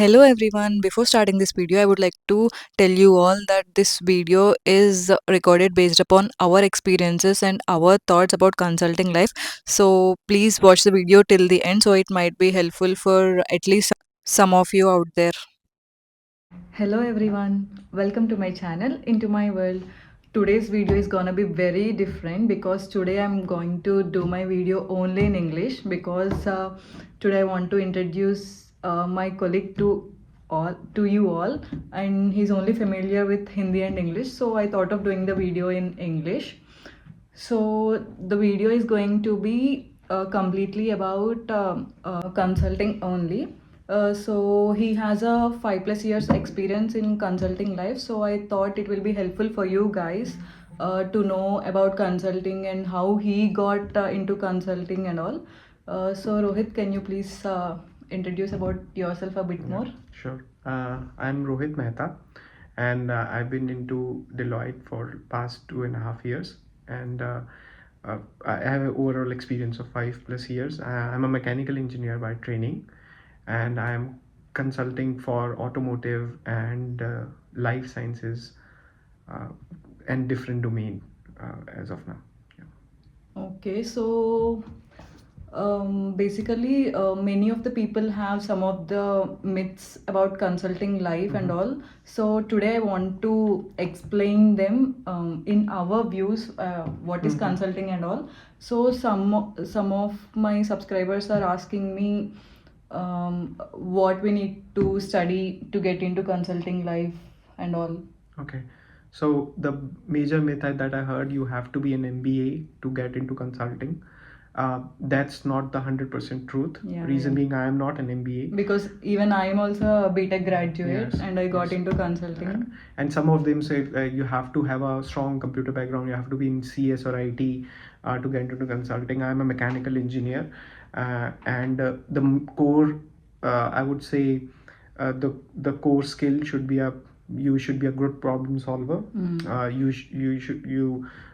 Hello everyone. Before starting this video, I would like to tell you all that this video is recorded based upon our experiences and our thoughts about consulting life. So please watch the video till the end so it might be helpful for at least some of you out there. Hello everyone. Welcome to my channel, Into My World. Today's video is gonna be very different because today I'm going to do my video only in English because today I want to introduce my colleague to you all, and he's only familiar with Hindi and English, so I thought of doing the video in English. So the video is going to be completely about consulting only. So he has a 5+ years experience in consulting life. So I thought it will be helpful for you guys to know about consulting and how he got into consulting and all. So Rohit, can you please introduce about yourself a bit more? Sure. I'm Rohit Mehta, and I've been into Deloitte for past 2.5 years, and I have an overall experience of 5+ years. I'm a mechanical engineer by training, and I'm consulting for automotive and life sciences uh, and different domain as of now. Yeah. Okay, so basically, many of the people have some of the myths about consulting life and all. So today I want to explain them in our views, what is consulting and all. So some of my subscribers are asking me what we need to study to get into consulting life and all. Okay. So the major myth that I heard, you have to be an MBA to get into consulting. That's not the 100% truth. Yeah, Reason yeah. being, I am not an MBA. Because even I am also a BTech graduate, Yes, and I got yes. into consulting. And some of them say you have to have a strong computer background, you have to be in CS or IT to get into consulting. I'm a mechanical engineer, and core, I would say, the core skill should be you should be a good problem solver.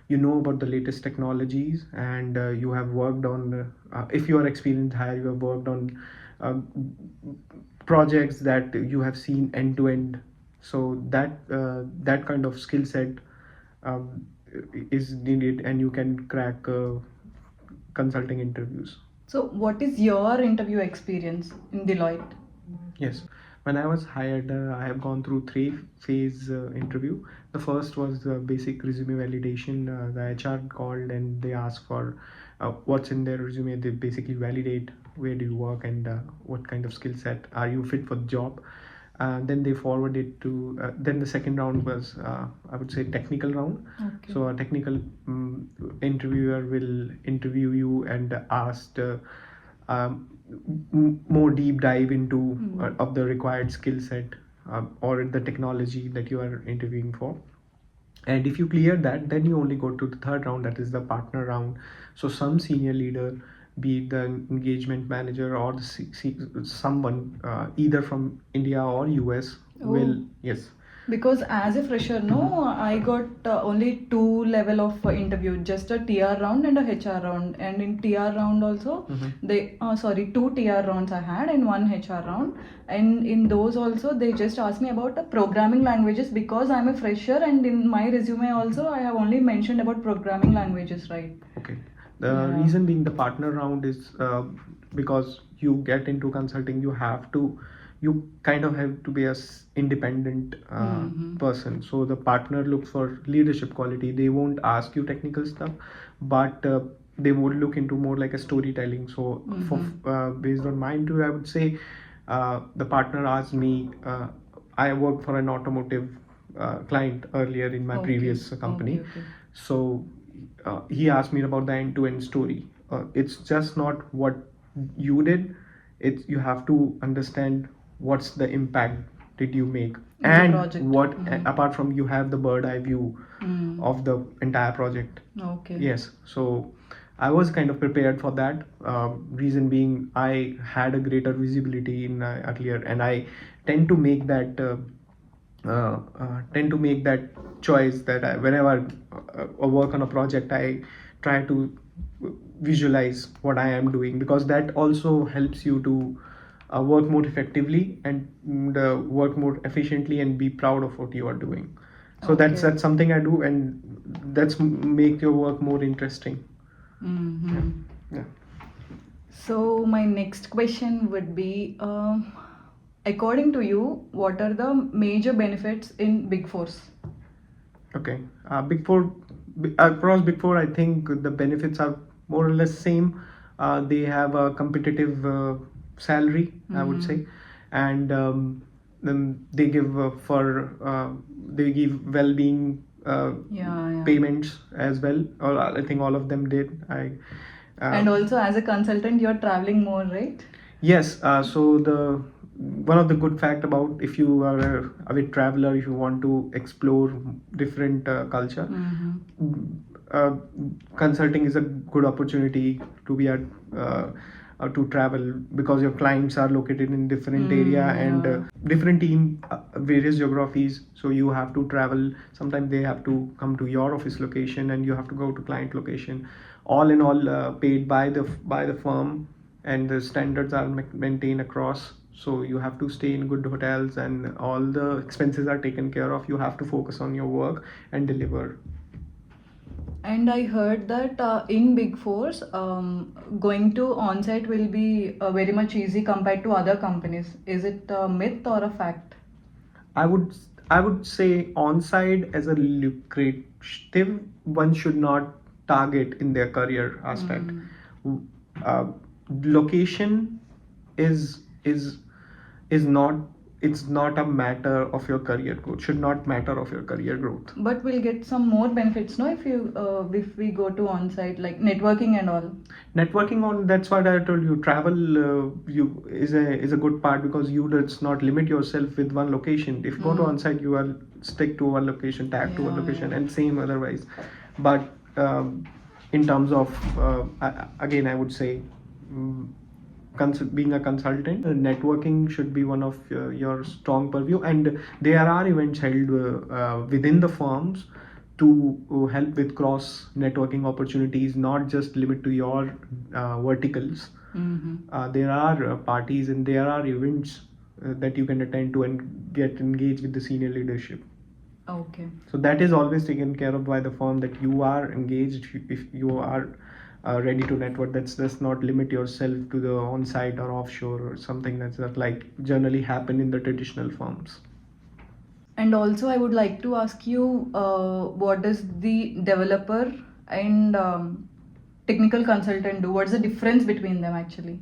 You know about the latest technologies, and you have worked on, if you are experienced hire, you have worked on uh, projects that you have seen end to end. So that kind of skill set um, is needed, and you can crack consulting interviews. So, what is your interview experience in Deloitte? Yes, when I was hired, I have gone through three-phase interview. The first was the basic resume validation. The HR called and they asked for what's in their resume. They basically validate where do you work and what kind of skill set are you fit for the job. Then they forwarded to. Then the second round was, I would say, technical round. Okay. So a technical interviewer will interview you and ask more deep dive into of the required skill set or the technology that you are interviewing for. And if you clear that, then you only go to the third round, that is the partner round. So some senior leader, be it the engagement manager or someone either from India or US will. Oh. Yes. Because as a fresher, no, I got only two level of interview, just a TR round and a HR round. And in TR round also, they sorry, two TR rounds I had and one HR round. And in those also, they just asked me about the programming languages because I'm a fresher, and in my resume also, I have only mentioned about programming languages, right? Okay. The Yeah. reason being the partner round is because you get into consulting, you kind of have to be a independent person. So the partner looks for leadership quality. They won't ask you technical stuff, but they would look into more like a storytelling. So for based on my interview, I would say the partner asked me. I worked for an automotive client earlier in my previous company. Okay. So he asked me about the end-to-end story. It's just not what you did. It's you have to understand what's the impact did you make, the and project. what apart from you have the bird eye view of the entire project. Okay. Yes. So I was kind of prepared for that. Reason being, I had a greater visibility in earlier, and I tend to make that. Tend to make that choice that whenever I work on a project, I try to visualize what I am doing, because that also helps you to work more effectively and work more efficiently and be proud of what you are doing. So that's something I do, and that's make your work more interesting. Mm-hmm. Yeah. So my next question would be, according to you, what are the major benefits in Big Fours? Okay. Big Four, across Big Four, I think the benefits are more or less same. They have a competitive salary, I would say, and then they give they give well-being Yeah. payments as well. Or I think all of them did. And also, as a consultant, you're traveling more, right? Yes, so the one of the good fact about if you are a avid traveler, if you want to explore different culture, uh, consulting is a good opportunity to be at to travel, because your clients are located in different area and different team, various geographies. So you have to travel. Sometimes they have to come to your office location, and you have to go to client location. All in all, paid by the firm, and the standards are maintained across. So you have to stay in good hotels, and all the expenses are taken care of. You have to focus on your work and deliver. And I heard that in Big Fours, going to on-site will be very much easy compared to other companies. Is it a myth or a fact? I would I would say on-site as a lucrative one should not target in their career aspect. Uh, Location is is is not, it's not a matter of your career growth. Should not matter of your career growth. But we'll get some more benefits, no? If we go to on-site, like networking and all. Networking on, that's what I told you, travel you is a good part, because you does not limit yourself with one location. If you go to on site, you are stick to one location, tag to one location, and same otherwise. But in terms of again, I would say, being a consultant, networking should be one of your strong purview, and there are events held within the firms to help with cross networking opportunities, not just limit to your verticals. There are parties and there are events that you can attend to and get engaged with the senior leadership. Okay. So that is always taken care of by the firm, that you are engaged. If you are ready to network, that's does not limit yourself to the on-site or offshore or something that's that like generally happen in the traditional firms. And also, I would like to ask you, what does the developer and technical consultant do? What's the difference between them actually?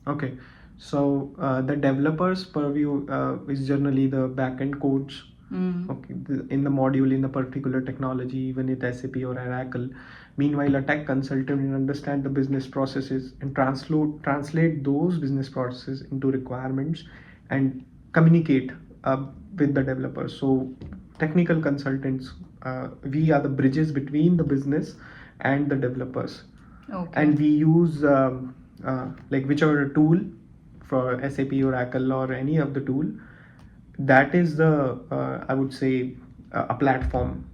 Okay, so the developer's purview is generally the backend codes. Okay, in the module, in the particular technology, even with SAP or Oracle. Meanwhile, a tech consultant will understand the business processes and translate those business processes into requirements and communicate with the developers. So, technical consultants, we are the bridges between the business and the developers. Okay. And we use like whichever tool for SAP, Oracle, or any of the tool, that is the I would say a platform.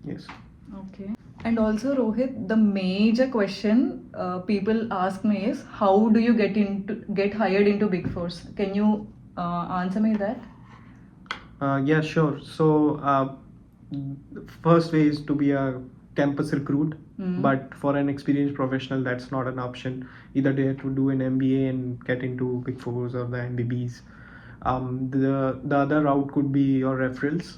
Yes. Okay. And also, Rohit, the major question people ask me is, how do you get hired into Big Fours? Can you answer me that? Yeah, sure. So, first way is to be a campus recruit, but for an experienced professional, that's not an option. Either they have to do an MBA and get into Big Fours or the MBBs. The other route could be your referrals.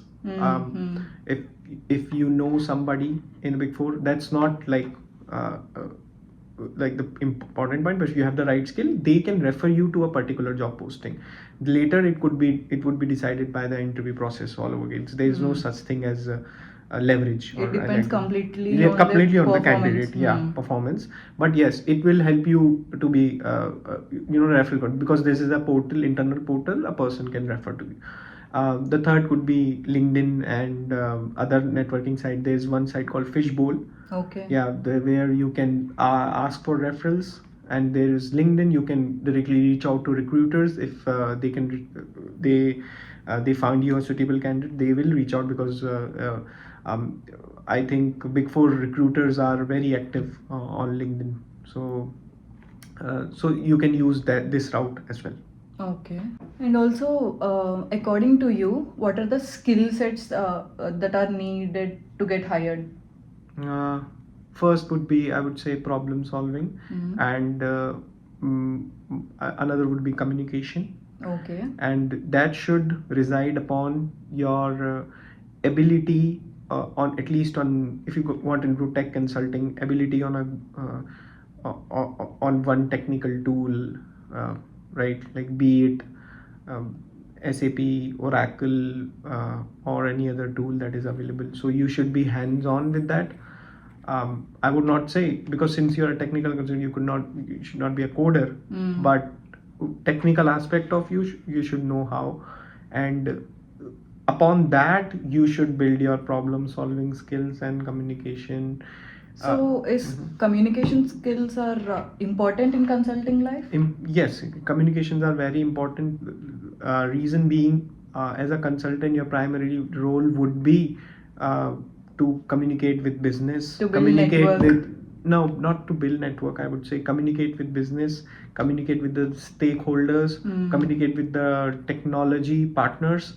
If you know somebody in the Big Four, that's not like the important point, but if you have the right skill, they can refer you to a particular job posting. Later it would be decided by the interview process all over again. So there is no such thing as a leverage. It depends completely yeah, on completely the on the performance. candidate. Yeah, performance. But yes, it will help you to be referral code, because this is a portal, internal portal, a person can refer to you. The third could be LinkedIn and other networking site. There's one site called Fishbowl. Okay. Yeah, where you can ask for referrals, and there is LinkedIn. You can directly reach out to recruiters if they found you a suitable candidate. They will reach out, because I think Big Four recruiters are very active on LinkedIn. So So you can use this route as well. Okay. And also, according to you, what are the skill sets that are needed to get hired? Uh, First would be, I would say, problem solving, and mm, another would be communication. Okay. And that should reside upon your ability, on at least on, if you want to do tech consulting, ability on on one technical tool, right? Like be it um, SAP, Oracle, or any other tool that is available. So you should be hands on with that. I would not say, because since you're a technical consultant, you should not be a coder, but technical aspect of you should know how, and upon that you should build your problem solving skills and communication. So, is communication skills are important in consulting life? Yes, communications are very important. Reason being, as a consultant, your primary role would be to communicate with business, To build communicate network. with, no, not to build network. I would say communicate with business, communicate with the stakeholders, communicate with the technology partners.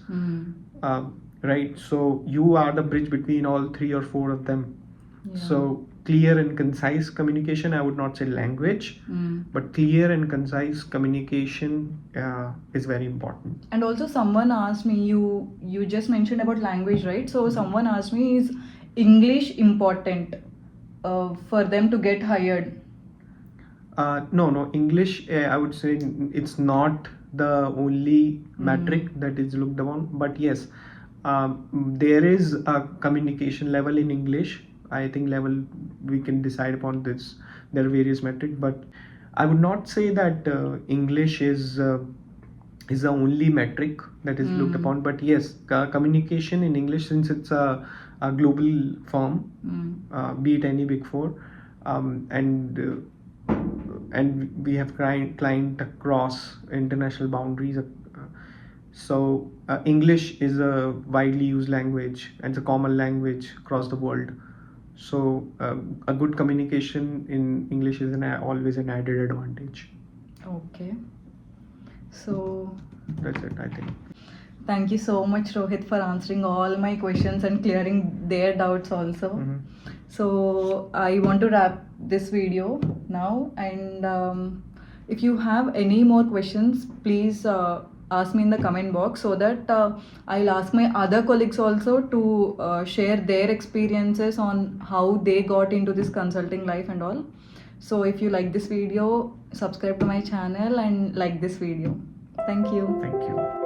Right. So you are the bridge between all three or four of them. So clear and concise communication, I would not say language, but clear and concise communication is very important. And also, someone asked me, you just mentioned about language, right? So someone asked me, is English important for them to get hired? No, English, I would say it's not the only metric that is looked upon, but yes, there is a communication level in English. I think level we can decide upon this. There are various metrics, but I would not say that English is the only metric that is looked upon. But yes, communication in English, since it's a global firm, be it any big four, and we have client across international boundaries. So English is a widely used language and it's a common language across the world. So a good communication in English is always an added advantage. Okay. So That's it, I think. thank you so much, Rohit, for answering all my questions and clearing their doubts also. So I want to wrap this video now, and if you have any more questions, please ask me in the comment box, so that I'll ask my other colleagues also to share their experiences on how they got into this consulting life and all. So if you like this video, subscribe to my channel and like this video. Thank you. Thank you.